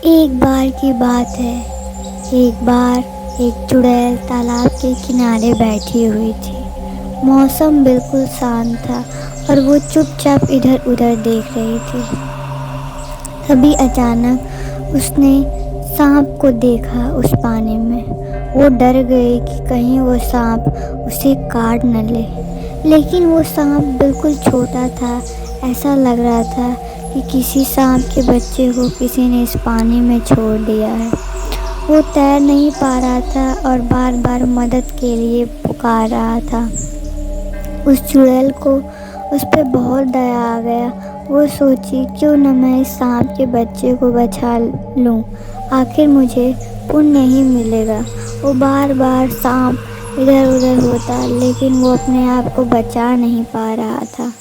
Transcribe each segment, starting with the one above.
एक बार की बात है। एक बार एक चुड़ैल तालाब के किनारे बैठी हुई थी। मौसम बिल्कुल शांत था और वो चुपचाप इधर उधर देख रही थी। तभी अचानक उसने सांप को देखा उस पानी में। वो डर गई कि कहीं वो सांप उसे काट न ले। लेकिन वो सांप बिल्कुल छोटा था। ऐसा लग रहा था कि किसी सांप के बच्चे को किसी ने इस पानी में छोड़ दिया है। वो तैर नहीं पा रहा था और बार बार मदद के लिए पुकार रहा था। उस चुड़ैल को उस पर बहुत दया आ गया। वो सोची, क्यों न मैं इस सांप के बच्चे को बचा लूं, आखिर मुझे पुण्य ही मिलेगा। वो बार बार सांप इधर उधर होता, लेकिन वो अपने आप को बचा नहीं पा रहा था।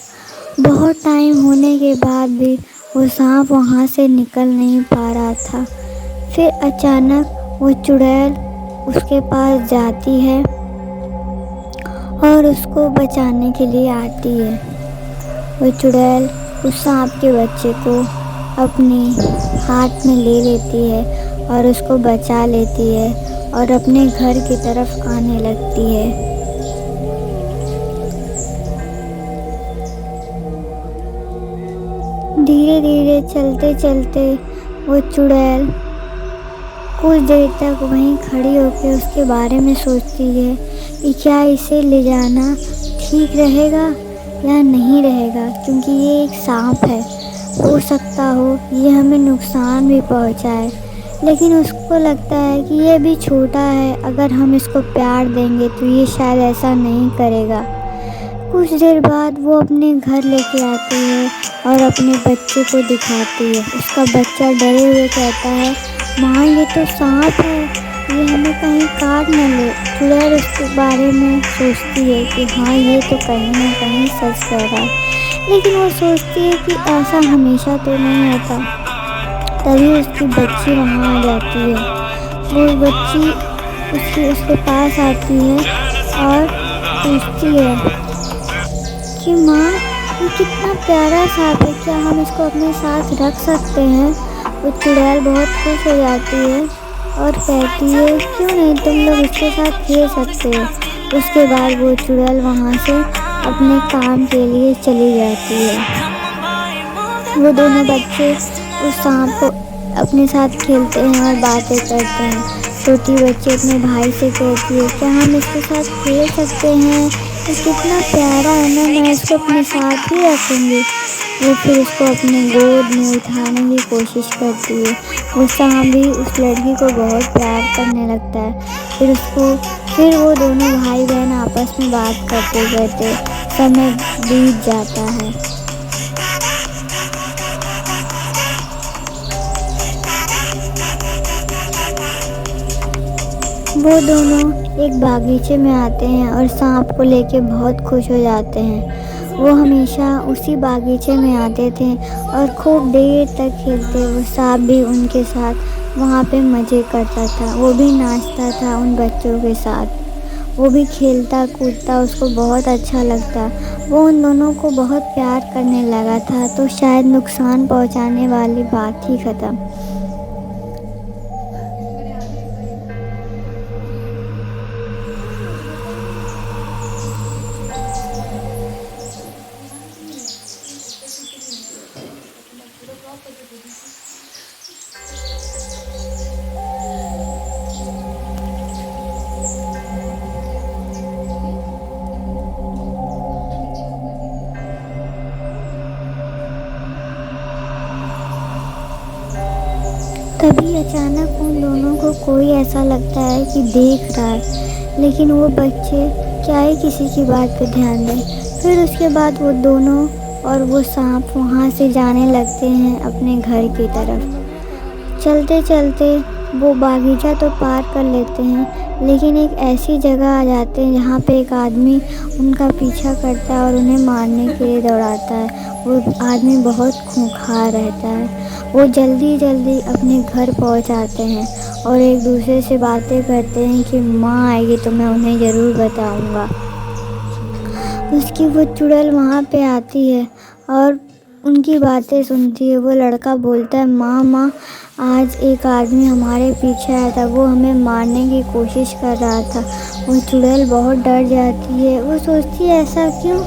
बहुत टाइम होने के बाद भी वो सांप वहाँ से निकल नहीं पा रहा था। फिर अचानक वो चुड़ैल उसके पास जाती है और उसको बचाने के लिए आती है। वो चुड़ैल उस सांप के बच्चे को अपने हाथ में ले लेती है और उसको बचा लेती है और अपने घर की तरफ आने लगती है। धीरे धीरे चलते चलते वो चुड़ैल कुछ देर तक वहीं खड़ी होकर उसके बारे में सोचती है कि क्या इसे ले जाना ठीक रहेगा या नहीं रहेगा, क्योंकि ये एक सांप है। हो सकता हो ये हमें नुकसान भी पहुंचाए। लेकिन उसको लगता है कि ये भी छोटा है, अगर हम इसको प्यार देंगे तो ये शायद ऐसा नहीं करेगा। कुछ देर बाद वो अपने घर लेके आती है और अपने बच्चे को दिखाती है। उसका बच्चा डरे हुए कहता है, माँ ये तो सांप है, ये हमें कहीं काट न ले। चुड़ैल उसके बारे में सोचती है कि हाँ ये तो कहीं ना कहीं सच कह रहा है, लेकिन वो सोचती है कि ऐसा हमेशा तो नहीं होता। तभी उसकी बच्ची वहाँ आ जाती है। वो बच्ची उसके पास आती है और पूछती है कि माँ ये कितना प्यारा सांप है, क्या हम इसको अपने साथ रख सकते हैं। वो चुड़ैल बहुत खुश हो जाती है और कहती है, क्यों नहीं, तुम लोग इसके साथ खेल सकते हो। उसके बाद वो चुड़ैल वहाँ से अपने काम के लिए चली जाती है। वो दोनों बच्चे उस सांप को अपने साथ खेलते हैं और बातें करते हैं। छोटी बच्ची अपने भाई से कहती है, क्या हम इसके साथ खेल सकते हैं, ये कितना प्यारा है ना, मैं इसको अपने साथ ही रखूँगी। वो फिर उसको अपने गोद में उठाने की कोशिश करती है। वो सांप भी उस लड़की को बहुत प्यार करने लगता है। फिर वो दोनों भाई बहन आपस में बात करते करते समय बीत जाता है। वो दोनों एक बागीचे में आते हैं और सांप को लेके बहुत खुश हो जाते हैं। वो हमेशा उसी बागीचे में आते थे और खूब देर तक खेलते। वो सांप भी उनके साथ वहाँ पे मज़े करता था। वो भी नाचता था उन बच्चों के साथ। वो भी खेलता कूदता, उसको बहुत अच्छा लगता। वो उन दोनों को बहुत प्यार करने लगा था, तो शायद नुकसान पहुँचाने वाली बात ही ख़त्म। तभी अचानक उन दोनों को कोई ऐसा लगता है कि देख रहा है, लेकिन वो बच्चे क्या ही किसी की बात पे ध्यान दें। फिर उसके बाद वो दोनों और वो सांप वहाँ से जाने लगते हैं अपने घर की तरफ। चलते चलते वो बागीचा तो पार कर लेते हैं, लेकिन एक ऐसी जगह आ जाते हैं जहाँ पे एक आदमी उनका पीछा करता है और उन्हें मारने के लिए दौड़ाता है। वो आदमी बहुत खूंखार रहता है। वो जल्दी जल्दी अपने घर पहुँच जाते हैं और एक दूसरे से बातें करते हैं कि माँ आएगी तो मैं उन्हें ज़रूर बताऊँगा। उसकी वो चुड़ैल वहाँ पे आती है और उनकी बातें सुनती है। वो लड़का बोलता है, माँ आज एक आदमी हमारे पीछे आया था, वो हमें मारने की कोशिश कर रहा था। वो चुड़ैल बहुत डर जाती है। वो सोचती है ऐसा क्यों।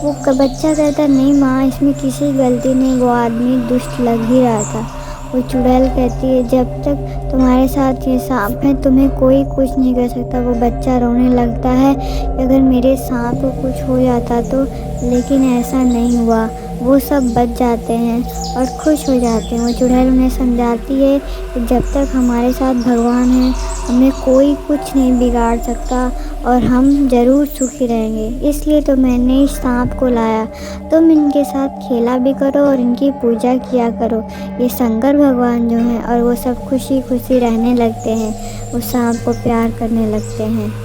वो बच्चा कहता है, नहीं माँ, इसमें किसी की गलती नहीं, वो आदमी दुष्ट लग ही रहा था। वो चुड़ैल कहती है, जब तक तुम्हारे साथ ये सांप है तुम्हें कोई कुछ नहीं कर सकता। वो बच्चा रोने लगता है कि अगर मेरे सांप को कुछ हो जाता तो, लेकिन ऐसा नहीं हुआ। वो सब बच जाते हैं और खुश हो जाते हैं। वो चुड़ैल उन्हें समझाती है कि जब तक हमारे साथ भगवान है हमें कोई कुछ नहीं बिगाड़ सकता और हम ज़रूर सुखी रहेंगे। इसलिए तो मैंने इस सांप को लाया। तुम इनके साथ खेला भी करो और इनकी पूजा किया करो। ये शंकर भगवान जो हैं, और वो सब खुशी खुशी रहने लगते हैं। वो सांप को प्यार करने लगते हैं।